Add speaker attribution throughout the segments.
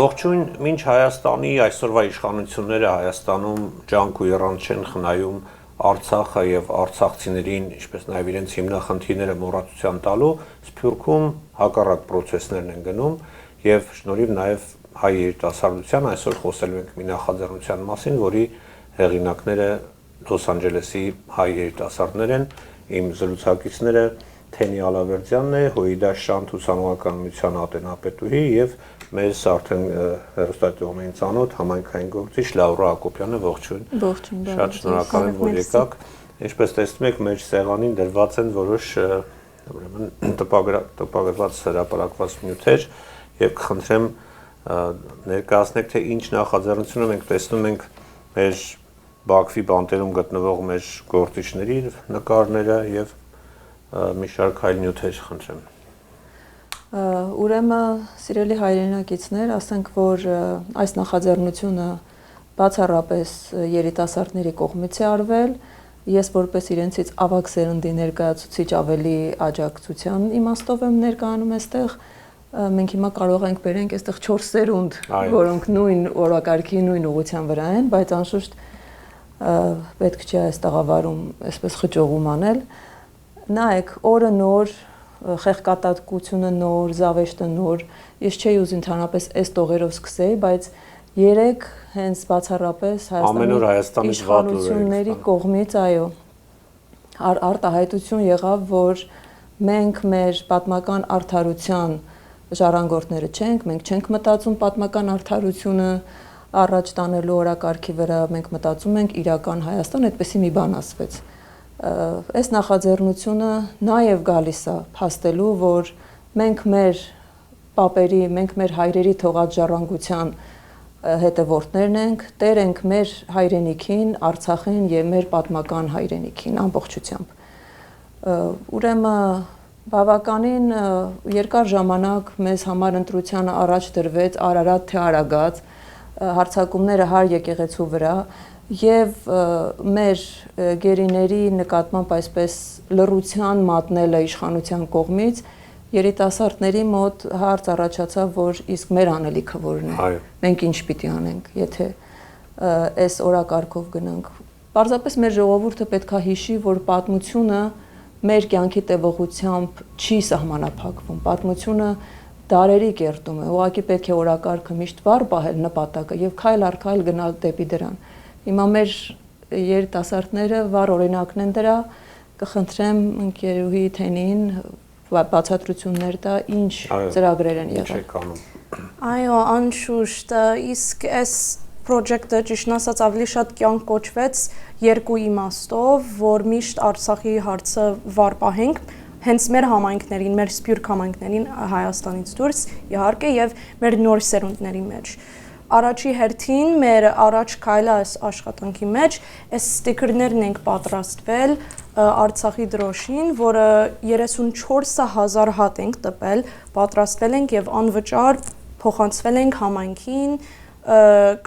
Speaker 1: Ողջույն, մինչ Հայաստանի այսօրվա իշխանությունները Հայաստանում ջանք ու եռանդ չեն խնայում Արցախը եւ արցախցիներին, ինչպես նաեւ իրենց հիմնախնդիրները մոռացության տալու, Սփյուռքում հակառակ process-ներն են գնում եւ շնորհիվ նաեւ հայ երիտասարդության այսօր խոսելու ենք մի նախաձեռնության մասին, որի հեղինակները Լոս Անջելեսի հայ երիտասարդներ են, իմ զրուցակիցները Թենի Ալավերդյանն է, Հույդա Շանթ ուսանողական միության ատենապետուհի եւ մեզ արդեն հեռուստատեղումային ծանոթ համայնքային գործիչ Լաուրա Հակոբյանը, ողջույն։
Speaker 2: Ողջույն։
Speaker 1: Շատ շնորհակալ եմ, որ եկաք։ Ինչպես տեսնում եք, մեր սեղանին դրված են որոշ ուրեմն տպագրված հրապարակված նյութեր եւ կխնդրեմ ներկայացնեք, թե ինչ նախաձեռնությունը մենք տեսնում ենք մեր Բաքվի բանտերում գտնվող մեր գործիչների նկարները եւ մի շարք այլ նյութեր խնդրեմ։
Speaker 2: Ուրեմն սիրելի հայրենակիցներ, ասենք որ այս նախաձեռնությունը բացառապես երիտասարդների կողմից է արվել, ես որպես իրենցից ավագ սերնդի ներկայացուցիչ ավելի աջակցության իմաստով եմ ներկայանում այստեղ, մենք հիմա կարող ենք բերենք այստեղ 4 սերունդ, որոնք նույն օրակարգի նույն ուղղության վրա են, բայց անշուշտ պետք չէ այս տաղավարում այսպես խճողում անել։ Նայեք, օրը նոր, խեղկատակությունը նոր, զավեշտը նոր, ես չէի ուզում ընդհանրապես այս տողերով սկսեի, բայց երեք հենց բացառապես Հայաստանի իշխանությունների կողմից, այո, արտահայտություն եղավ, որ մենք մեր պատմական արդարության ժառանգորդները չենք, մենք չենք մտածում պատմական արդարությունը առաջ տանելու օրակարգի վրա, մենք մտածում ենք իրական Հայաստան, այդպեսի մի բան ասվեց։ Այս նախաձեռնությունը նաև գալիս է փաստելու, որ մենք մեր պապերի, մենք մեր հայրերի թողած ժառանգության հետևորդներն ենք, տեր ենք մեր հայրենիքին, Արցախին եւ մեր պատմական հայրենիքին ամբողջությամբ։ Ուրեմն բավականին երկար ժամանակ մեզ համար ընտրությանը առաջ դրվեց Արարատ թե Արագած հարձակումները Հար եկեղեցու վրա եւ մեր գերիների նկատմամբ այսպես լռության մատնելը իշխանության կողմից երիտասարդների մոտ հարց առաջացավ, որ իսկ մեր անելիքը որն է։ Մենք ինչ պիտի անենք, եթե այս օրակարգով գնանք։ Պարզապես մեր ժողովուրդը պետք է հիշի, որ պատմությունը մեր կյանքի տևողությամբ չի սահմանափակվում։ Պատմությունը դարերի կերտում է, ուղղակի պետք է օրակարգը միշտ վառ պահել նպատակը եւ քայլ առ քայլ գնալ դեպի դրան։ Հիմա մեր երիտասարդները վառ օրինակն են դրա, կխնդրեմ ընկերուհի Թենին բացատրություններ տա, ինչ ծրագրեր են եղել։
Speaker 3: Այո, անշուշտ, իսկ այս պրոջեկտը ճիշտն ասած ավելի շատ կյանք կոչվեց երկու իմաստով, որ միշտ Արցախի հարցը վառ պահենք, հենց մեր համայնքներին, մեր սփյուռք համայնքներին Հայաստանից դուրս, իհարկե, եւ մեր նոր սերունդների մեջ։ Առաջի հերթին մեր առաջ քայլը այս աշխատանքի մեջ այս ստիկերներն ենք պատրաստվել Արցախի դրոշին, որը 34,000 հատ ենք տպել, պատրաստվել ենք եւ անվճար փոխանցվել ենք համայնքին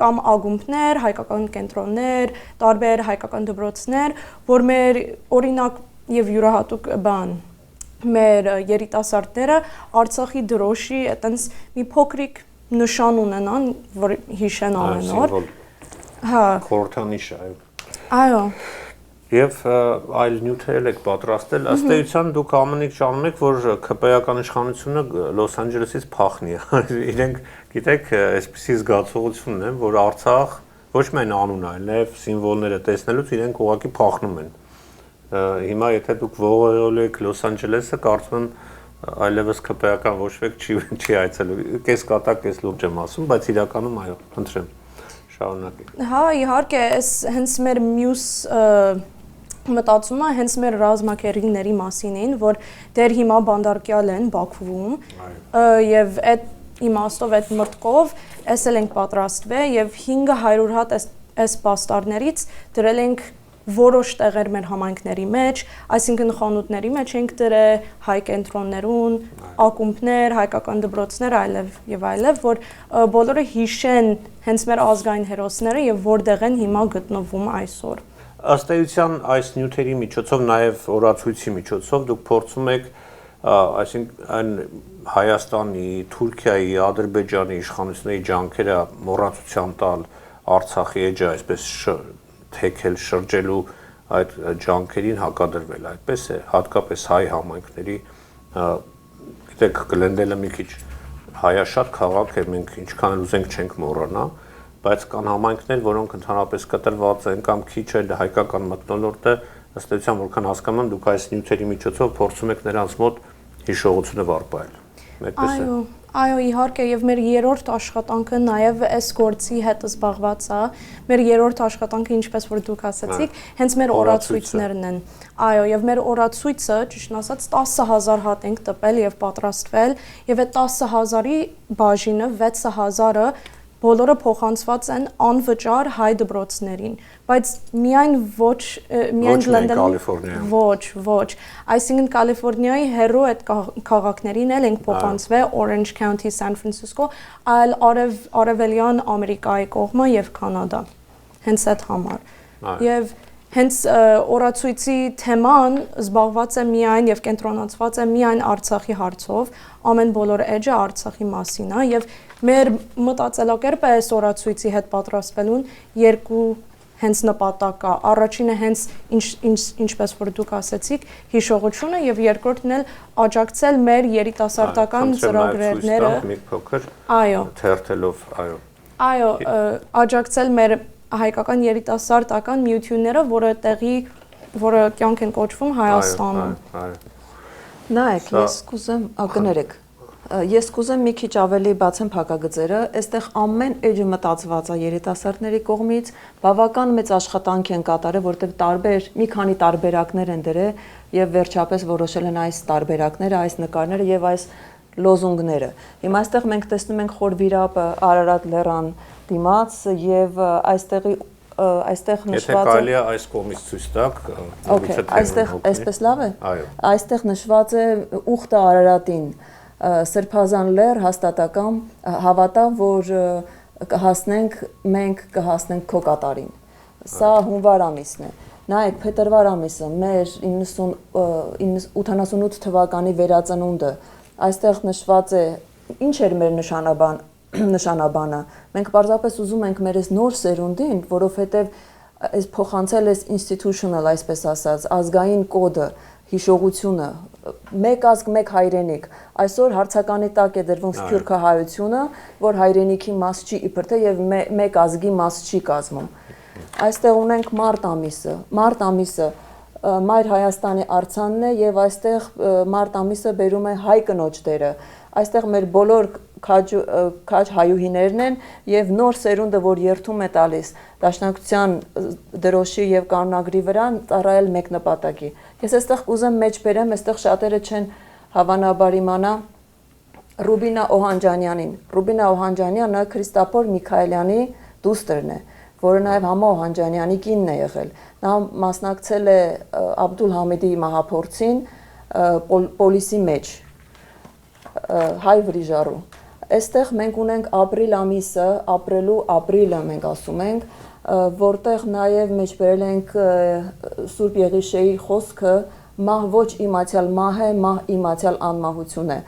Speaker 3: կամ ակումբներ, հայկական կենտրոններ, տարբեր հայկական դպրոցներ, որ մեր օրինակ եւ յուրահատուկ բան մեր երիտասարդները Արցախի դրոշի այտենց մի փոքրիկ նշան ունենան, որ հիշեն ամեն օր։ Հա,
Speaker 1: խորհրդանիշ է։
Speaker 3: Այո։
Speaker 1: Եվ այլ նյութեր եք պատրաստել, ըստ էության դուք ամենիկ ճանում եք, որ ԿՊ-ական իշխանությունը Լոս Անջելեսից փախնի։ Իրենք, գիտեք, այսպիսի զգացողությունն է, որ Արցախ ոչ միայն անուն, այլև սիմվոլները տեսնելուց իրենք ուղղակի փախնում են։ Հիմա եթե դուք ողողել եք Լոս Անջելեսը, կարծում եմ այլևս ԿՊ-ական ոչ ոք չի այցելու։ Կես կատակ, կես լուրջ եմ ասում, բայց իրականում այո, խնդրեմ, շարունակեք։
Speaker 3: Հա, իհարկե, այս հենց մեր մյուս մտածումը հենց մեր ռազմակերիների մասին էին, որ դեռ հիմա բանդարկյալ են Բաքվում եւ այդ իմաստով, այդ մտքով էսել ենք պատրաստվել եւ 500 հատ այս պաստառներից դրել ենք որոշ տեղեր մեր համայնքների մեջ, այսինքն խանութների մեջ ենք դրել, հայ կենտրոններուն, ակումբներ, հայկական դպրոցներ, այլև եւ այլև, որ բոլորը հիշեն հենց մեր ազգային հերոսները եւ որտեղ են հիմա գտնվում այսօր։
Speaker 1: Ըստ էության այս նյութերի միջոցով, նաև օրացույցի միջոցով դուք փորձում եք այսինքն այն Հայաստանի, Թուրքիայի, Ադրբեջանի իշխանությունների ջանքերը մոռացության տալ Արցախի էջը այսպես թեքել շրջելու այդ ջանքերին հակադրվել, այդպես է, հատկապես հայ համայնքների, գիտեք, Գլենդելը մի քիչ հայաշատ քաղաք է, մենք ինչքան էլ ուզենք չենք մոռանա, բայց կան համայնքներ, որոնք ընդհանրապես կտրված են կամ քիչ էլ հայկական մթնոլորտը, ըստ էության որքան հասկանում եմ, դուք այս նյութերի միջոցով փորձում եք նրանց մոտ հիշողությունը վարպայել։ Այդպես է։
Speaker 3: Այո, իհարկե, եւ մեր երրորդ աշխատանքը նաեւ այս գործի հետ զբաղված է։ Մեր երրորդ աշխատանքը, ինչպես որ դուք ասացիք, հենց մեր օրացույցներն են։ Այո, եւ մեր օրացույցը, ճիշտ ասած, 10000 հատ ենք տպել եւ պատրաստվել, եւ այդ 10000-ի բաժինը 6000-ը բոլորը փոխանցված են անվճար հայ դպրոցներին, բայց միայն ոչ
Speaker 1: Կալիֆոռնիայում։
Speaker 3: Ոչ, այսինքն Կալիֆոռնիայի հեռու այդ քաղաքներին էլ ենք փոխանցվել Orange County, San Francisco, այլ արևելյան Ամերիկայի կողմը եւ Կանադա։ Հենց այդ համար։ Եվ հենց օրացույցի թեման զբաղված է միայն եւ կենտրոնացված է միայն Արցախի հարցով, ամեն բոլոր էջը Արցախի մասին է եւ մեր մտածելակերպը այս օրացույցի հետ պատրաստվելուն երկու հենց նպատակ կա։ Առաջինը հենց ինչպես որ դուք ասացիք, հիշողությունը եւ երկրորդն էլ աջակցել մեր երիտասարդական ծրագրերները։
Speaker 1: Մի փոքր։
Speaker 3: Այո։
Speaker 1: Թերթելով, այո։
Speaker 3: Այո, աջակցել մեր հայկական երիտասարդական միությունները, որը կյանք են կոչվում Հայաստանում։
Speaker 2: Նայեք, ես կուզեմ մի քիչ ավելի բացեմ փակագծերը, այստեղ ամեն էջը մտածված է երիտասարդների կողմից, բավական մեծ աշխատանք են կատարել, որտեղ մի քանի տարբերակներ են դրել եւ վերջապես որոշել են այս տարբերակները, այս նկարները եւ այս լոզունգները։ Հիմա այստեղ մենք տեսնում ենք Խորվիրապը, Արարատ լեռան դիմաց եւ այստեղ նշված է։
Speaker 1: Եթե կարելի է այս կողմից ցույց տաք,
Speaker 2: այստեղ այսպես լավ է։
Speaker 1: Այո։
Speaker 2: Այստեղ նշված է ուխտը Արարատին, Սրբազան լեռ հաստատակամ հավատա, որ մենք կհասնենք քո կատարին։ Սա հունվար ամիսն է։ Նայեք, փետրվար ամիսը մեր 88 թվականի վերածնունդը, այստեղ նշված է ինչ էր մեր նշանաբանը։ Մենք պարզապես ուզում ենք մեր այս նոր սերունդին, որովհետև այս փոխանցել այս institutional, այսպես ասած, ազգային կոդը, հիշողությունը, մեկ ազգ, մեկ հայրենիք։ Այսօր հարցականի տակ է դրվում սփյուռքը հայությունը, որ հայրենիքի մաս չի իբր թե եւ մեկ ազգի մաս չի կազմում։ Այստեղ ունենք մարտ ամիսը Մայր Հայաստանի արձանն է եւ այստեղ մարտ ամիսը բերում է հայ կնոջ դերը։ Այստեղ մեր բոլոր քաջ հայուհիներն են եւ նոր սերունդը, որ երթում է տալիս Դաշնակցության դրոշի եւ կանոնագրի վրա ծառայել մեկ նպատակի։ Ես այստեղ կուզեմ մեջ բերեմ, այստեղ շատերը չեն հավանաբար իմանա Ռուբինա Օհանջանյանին։ Ռուբինա Օհանջանյանը Քրիստափոր Միքայելյանի դուստրն է, որը նաև Համա Օհանջանյանի կինն է եղել։ Նա մասնակցել է Աբդուլ Համիդի մահափորձին պոլիսի մեջ, հայ վրիժառու։ Այստեղ մենք ունենք ապրիլ ամիսը, ապրելու ապրիլը մենք ասում ենք, որտեղ նաև մեջբերել ենք Սուրբ Եղիշեի խոսքը, մահ ոչ իմացյալ մահ է, մահ իմացյալ անմահություն է։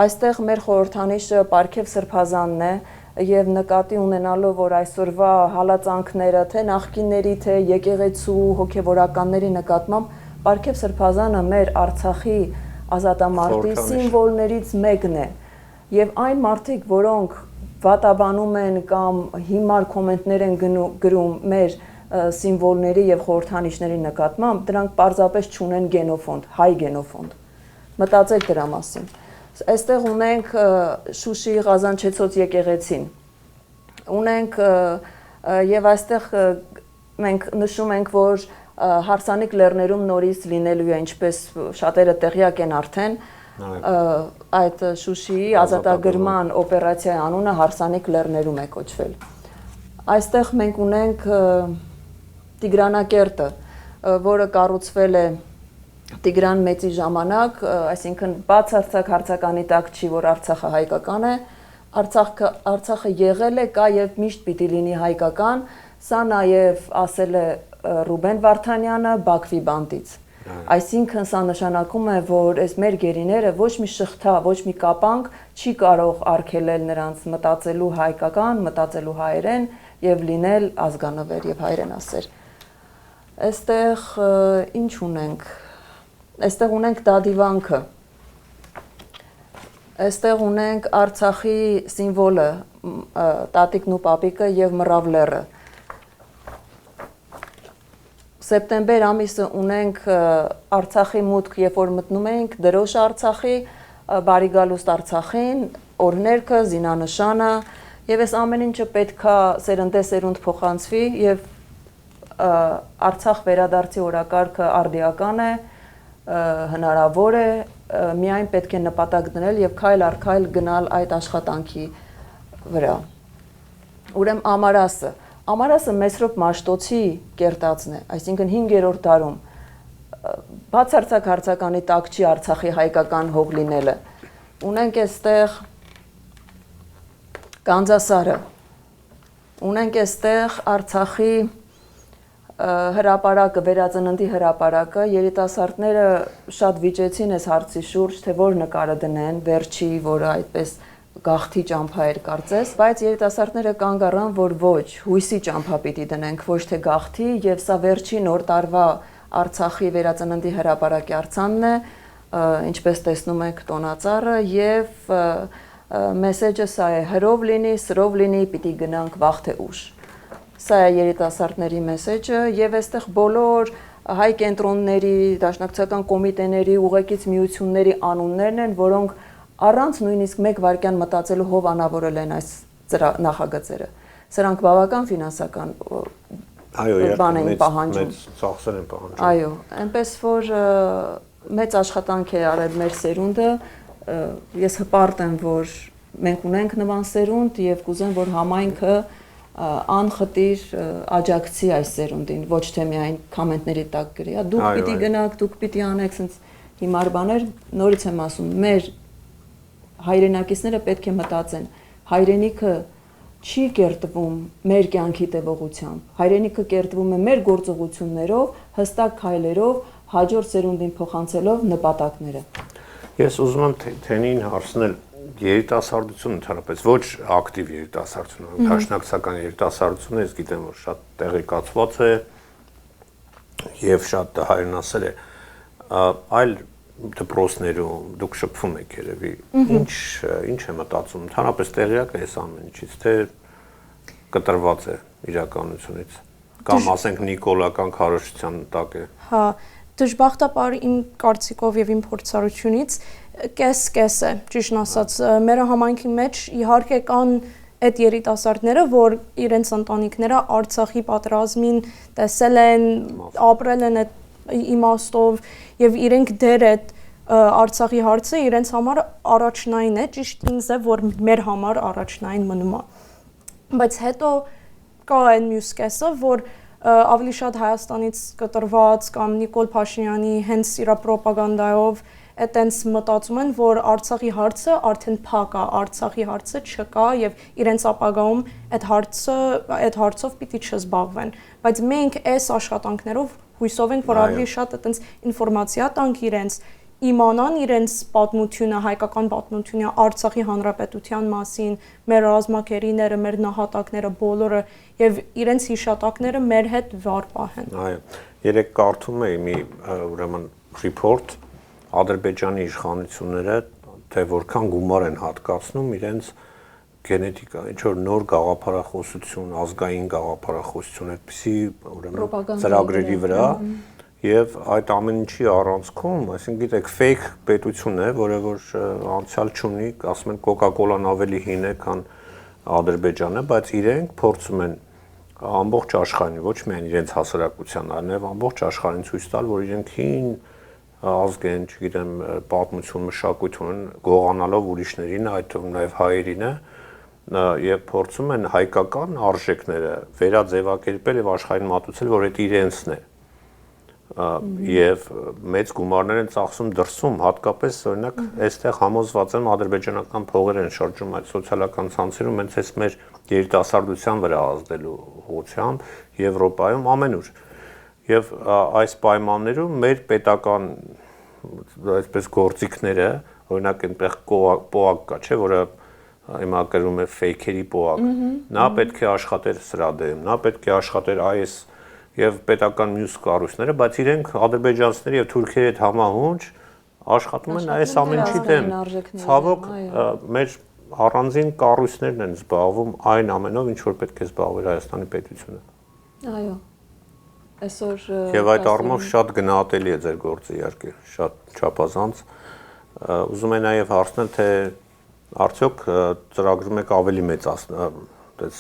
Speaker 2: Այստեղ մեր խորհրդանիշը Պարքև Սրբազանն է, եւ նկատի ունենալով, որ այսօրվա հալածանքները, թե նախկինների, թե եկեղեցու հոգեվորականների նկատմամբ Պարքև Սրբազանը մեր Արցախի ազատամարտի սիմվոլներից մեկն է։ Եվ այն մարդիկ, որոնք վատաբանում են կամ հիմար կոմենտներ են գրում մեր սիմվոլների եւ խորհրդանիշների նկատմամբ, դրանք պարզապես չունեն գենոֆոնդ, հայ գենոֆոնդ։ Մտածեք դրա մասին։ Այստեղ ունենք Շուշի Ղազանչեցոց եկեղեցին։ Ունենք եւ այստեղ մենք նշում ենք, որ Հարսանիք լեռներում նորից լինելու է, ինչպես շատերը տեղյակ են արդեն, այդ Շուշիի ազատագրման օպերացիայի անունը Հարսանիք լեռներում է կոչվել։ Այստեղ մենք ունենք Տիգրանակերտը, որը կառուցվել է Տիգրան Մեծի ժամանակ, այսինքն բացարձակ հարցականի տակ չի, որ Արցախը հայկական է, Արցախը եղել է, կա եւ միշտ պիտի լինի հայկական, սա նաեւ ասել է Ռուբեն Վարդանյանը Բաքվի բանտից։ Այսինքն սա նշանակում է, որ այս մեր գերիները ոչ մի շղթա, ոչ մի կապանք չի կարող արգելել նրանց մտածելու հայկական, մտածելու հայերեն եւ լինել ազգանվեր եւ հայրենասեր։ Այստեղ ինչ ունենք։ Այստեղ ունենք դադիվանքը։ Այստեղ ունենք Արցախի սիմվոլը, տատիկն ու պապիկը եւ մռավլերը։ Սեպտեմբեր ամիսը ունենք Արցախի մուտք, երբ որ մտնում ենք դրոշ Արցախի, բարի գալուստ Արցախին, օրհներգը, զինանշանը, եւ այս ամեն ինչը պետքա սերնդեսերունդ փոխանցվի եւ Արցախ վերադարձի օրակարգը արդիական է, հնարավոր է, միայն պետք է նպատակ դնել եւ քայլ առ քայլ գնալ այդ աշխատանքի վրա։ Ուրեմն Ամարասը Մեսրոպ Մաշտոցի կերտածն է, այսինքն 5-րդ դարում բացարձակ հարցականի տակ չի Արցախի հայկական հող լինելը։ Ունենք այստեղ Կանձասարը, ունենք այստեղ Արցախի հրապարակը, վերածննդի հրապարակը, երիտասարդները շատ վիճեցին այս հարցի շուրջ, թե որ նկարը դնեն, վերջի, որը այդպես գաղթի ճամփա էր կարծես, բայց երիտասարդները կանգ առան, որ ոչ, հույսի ճամփա պիտի դնենք, ոչ թե գաղթի, եւ սա վերջի նոր տարվա Արցախի վերածննդի հրապարակի արձանն է, ինչպես տեսնում եք տոնածառը, եւ մեսեջը սա է՝ հրով լինի, սրով լինի, պիտի գնանք վաղ թե ուշ։ Սա է երիտասարդների մեսեջը եւ այստեղ բոլոր հայ կենտրոնների, դաշնակցական կոմիտեների, ուղեկից միությունների անուններն են, որոնք առանց նույնիսկ մեկ վայրկյան մտածելու հով անավորել են այս նախագծերը։ Սրանք բավական ֆինանսական բան են պահանջում։
Speaker 1: Մեծ ծախսեր են պահանջում։
Speaker 2: Այո, այնպես որ մեծ աշխատանք է արել մեր սերունդը, ես հպարտ եմ, որ մենք ունենք նման սերունդ եւ կուզեմ, որ համայնքը անխտիր աջակցի այս սերունդին, ոչ թե միայն կոմենտների տակ գրի, դուք պիտի գնաք, դուք պիտի անեք, sense հիմար բաներ, նորից եմ ասում, մեր հայրենակիցները պետք է մտածեն, հայրենիքը չի կերտվում մեր կյանքի տևողությամբ, հայրենիքը կերտվում է մեր գործողություններով, հստակ քայլերով, հաջորդ սերունդին փոխանցելով նպատակները։
Speaker 1: Ես ուզում եմ թենին հարցնել երիտասարդությունը ընդհանրապես ոչ ակտիվ երիտասարդությունը, դաշնակցական երիտասարդությունը, ես գիտեմ, որ շատ տեղեկացված է եւ շատ հայրենասեր է, այլ դպրոցներում դուք շփվում եք երևի, ինչ է մտածում, ընդհանրապես տեղյակ է այս ամեն ինչից, թե կտրված է իրականությունից, կամ ասենք նիկոլական քարոզչության տակ է։
Speaker 3: Հա, դժբախտաբար իմ կարծիքով եւ իմ փորձառությունից կես է, ճիշտ ասած, մեր համայնքի մեջ իհարկե կան այդ երիտասարդները, որ իրենց ընտանիքները Արցախի պատերազմին տեսել են, ապրել են այդ իմաստով եւ իրենք դեր այդ Արցախի հարցը իրենց համար առաջնային է, ճիշտ ինձ է, որ մեր համար առաջնային մնում է։ Բայց հետո կա այն մյուս կեսը, որ ավելի շատ Հայաստանից կտրված կամ Նիկոլ Փաշինյանի հենց իր ռոպագանդայով այտենց մտածում են, որ Արցախի հարցը արդեն փակ է, Արցախի հարցը չկա եւ իրենց ապագայում այդ հարցով պիտի չզբաղվեն։ Բայց մենք այս աշխատանքներով հույսով ենք, որ ավելի շատ այտենց ինֆորմացիա տանք իրենց, իմանան իրենց պատմությունը, հայկական պատմությունը Արցախի հանրապետության մասին, մեր ռազմակերիները, մեր նահատակները բոլորը եւ իրենց հիշատակները մեր հետ վար պահեն։
Speaker 1: Այո, երեք կարդում էի մի ուրեմն report Ադրբեջանի իշխանությունները թե որքան գումար են հատկացնում իրենց գենետիկա, ինչ որ նոր գաղափարախոսություն, ազգային գաղափարախոսություն, այդպիսի ուրեմն ծրագրերի վրա եւ այդ ամեն ինչի առանցքում, այսինքն գիտեք, fake պետություն է, որը որ անցյալ չունի, ասում են Coca-Cola-ն ավելի հին է, քան Ադրբեջանը, բայց իրենք փորձում են ամբողջ աշխարհին, ոչ միայն իրենց հասարակության, այլև ամբողջ աշխարհին ցույց տալ, որ իրենք հին ազգ են, չգիտեմ, պատմություն, մշակույթ ունեն, գողանալով ուրիշներին, այդ թվում նաև հայերին է, եւ փորձում են հայկական արժեքները վերաձևակերպել եւ աշխարհին մատուցել, որ այդ իրենցն է։ Եվ մեծ գումարներ են ծախսում դրսում, հատկապես օրինակ այստեղ համոզված եմ ադրբեջանական փողեր են շրջում այդ սոցիալական ցանցերում, հենց այս մեր երիտասարդության վրա ազդելու ուղղությամբ Եվրոպայում ամենուր։ եւ այս պայմաններում մեր պետական այսպես գործիքները, օրինակ այնտեղ պոակ կա, չէ, որը հիմա կրում է ֆեյքերի պոակ, նա պետք է աշխատեր սրա դեմ, նա պետք է աշխատեր այս եւ պետական մյուս կառույցները, բայց իրենք ադրբեջանցիների եւ թուրքերի հետ համահունչ աշխատում են այս ամեն ինչի դեմ։ Ցավոք մեր առանձին կառույցներն են զբաղվում այն ամենով, ինչ որ պետք է զբաղվեր Հայաստանի պետությունը։
Speaker 2: Այո։ Այսօր
Speaker 1: Եվ այդ առումով շատ գնահատելի է ձեր գործը իհարկե, շատ չափազանց։ Ուզում եմ նաև հարցնել, թե արդյոք ծրագրում եք ավելի մեծացնել, այդպես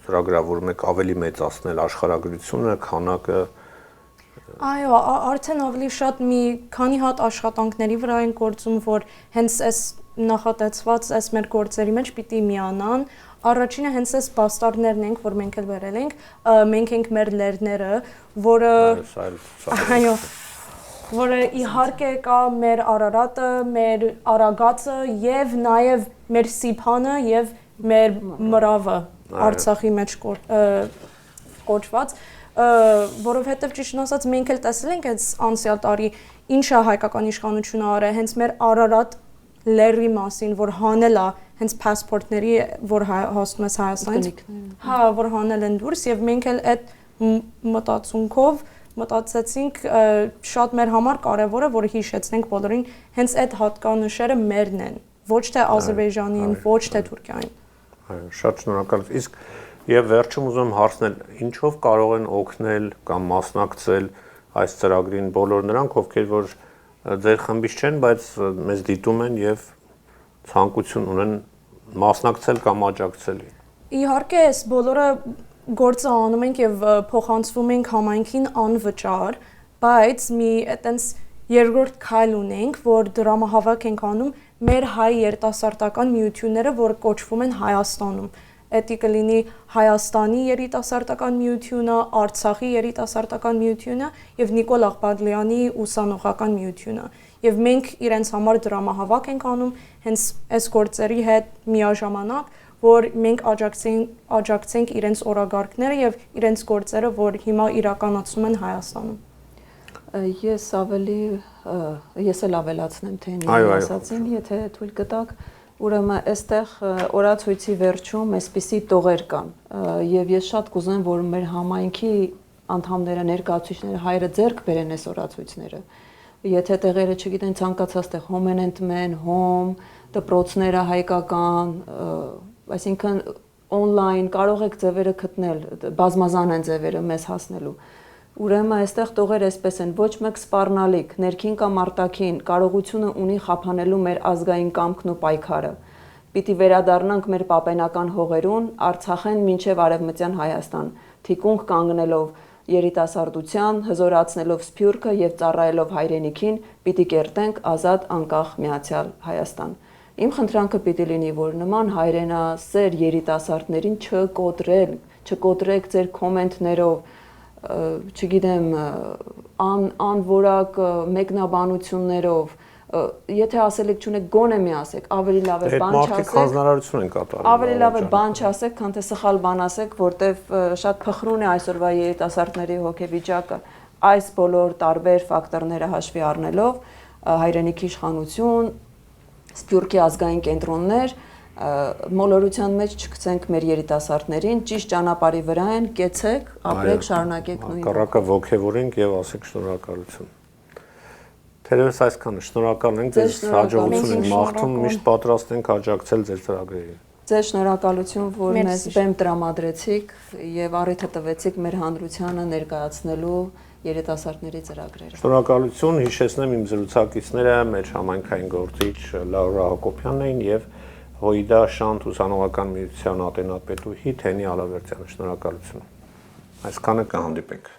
Speaker 1: ծրագրավորում եք ավելի մեծացնել աշխարհագրությունը, քանակը։
Speaker 3: Այո, արդեն ավելի շատ մի քանի հատ աշխատանքների վրա են գործում, որ հենց այս նախատեսված այս մեր գործերի մեջ պիտի միանան։ Առաջինը հենց այս բաստարդներն ենք, որ մենք էլ վերել ենք, մենք ենք մեր լերները, որը այո, որը իհարկե կա մեր Արարատը, մեր Արագածը եւ նաեւ մեր Սիփանը եւ մեր Մրավը, Արցախի մեջ կոչված, որովհետեւ ճիշտն ասած մենք էլ տեսել ենք այս անցյալ տարի ինչա հայկական իշխանությունը արել հենց մեր Արարատ լերի մասին, որ հանել է հենց passport-ների, որ հասնում ես Հայաստանից, հա, որ հանել են դուրս եւ մենք էլ այդ մտածունքով մտածեցինք շատ մեր համար կարեւոր է, որ հիշեցնենք բոլորին, հենց այդ հատկանիշերը մերն են, ոչ թե Ադրբեջանին, ոչ թե Թուրքիային։
Speaker 1: Այո, շատ շնորհակալ։ Իսկ եւ վերջում ուզում հարցնել, ինչով կարող են օգնել կամ մասնակցել այս ծրագրին բոլոր նրանք, ովքեր որ ձեր խմբից չեն, բայց մեզ դիտում են եւ ցանկություն ունեն մասնակցել կամ աջակցել։
Speaker 3: Իհարկե, այս բոլորը գործը անում ենք եւ փոխանցվում ենք համայնքին անվճար, բայց մի այտենց երկրորդ քայլ ունենք, որ դրամահավաք ենք անում մեր հայ երիտասարդական միությունները, որ կոչվում են Հայաստանում։ Դա կլինի Հայաստանի երիտասարդական միությունը, Արցախի երիտասարդական միությունը եւ Նիկոլ Աղբալյանի ուսանողական միությունը։ Եվ մենք իրենց համար դրամահավաք ենք անում հենց այս գործերի հետ միաժամանակ, որ մենք աջակցենք իրենց օրագարկները եւ իրենց գործերը, որ հիմա իրականացնում են Հայաստանում։
Speaker 2: Ես էլ ավելացնեմ թե ինձ ասացին, եթե թույլ կտաք, ուրեմն այստեղ օրացույցի վերջում այսպիսի տողեր կան եւ ես շատ կուզեմ, որ մեր համայնքի անդամները, ներկայացուցիչները հայրը ձեռք բերեն այս օրացույցները։ Եթե տեղերը չգիտեն, ցանկացած տեղ հոմենենտմեն, հոմ, դպրոցները հայկական, այսինքն on-line կարող եք ձևերը գտնել, բազմազան են ձևերը մեզ հասնելու։ Ուրեմն այստեղ տողեր այսպես են, ոչ մեկ սպառնալիք, ներքին կամ արտաքին կարողությունը ունի խափանելու մեր ազգային կամքն ու պայքարը։ Պիտի վերադառնանք մեր պապենական հողերուն, Արցախեն մինչև Արևմտյան Հայաստան, թիկունք կանգնելով երիտասարդության, հզորացնելով Սփյուռքը եւ ծառայելով հայրենիքին, պիտի կերտենք ազատ անկախ միացյալ Հայաստան։ Իմ խնդրանքը պիտի լինի, որ նման հայրենասեր երիտասարդներին չկոտրեք ձեր կոմենտներով, չգիտեմ, անորակ մեկնաբանություններով, եթե ասելիք չունեք, գոնե մի ասեք, ավելի լավ է բան չասեք։
Speaker 1: Հանձնարարություն են կատարում։
Speaker 2: Ավելի լավ է բան չասեք, քան թե սխալ բան ասեք, որտեվ շատ փխրուն է այսօրվա երիտասարդների հոգեվիճակը, այս բոլոր տարբեր ֆակտորները հաշվի առնելով, հայրենիքի իշխանություն, Սփյուռքի ազգային կենտրոններ, մոլորության մեջ չգցենք մեր երիտասարդներին, ճիշտ ճանապարհի վրա են, կեցեք, ապրեք, շարունակեք նույն։
Speaker 1: Կառակը ողջևորենք եւ ասեք շնորհակալություն։ Թերևս այսքանը, շնորհակալ ենք, ձեզ հաջողություն ենք մաղթում, միշտ պատրաստ ենք աջակցել ձեր ծրագրերին։
Speaker 2: Ձեզ շնորհակալություն, որ մեզ բեմ տրամադրեցիք եւ առիթը տվեցիք մեր հանրությանը ներկայացնելու երիտասարդների ծրագրերը։
Speaker 1: Շնորհակալություն, հիշեցնեմ իմ զրուցակիցները մեր համայնքային գործիչ Լաուրա Հակոբյանն էին եւ Հոիդա Շանթ ուսանողական միության ատենապետուհի Թենի Ալավերդյանը։ Շնորհակալություն։ Այսքանը կհանդիպենք։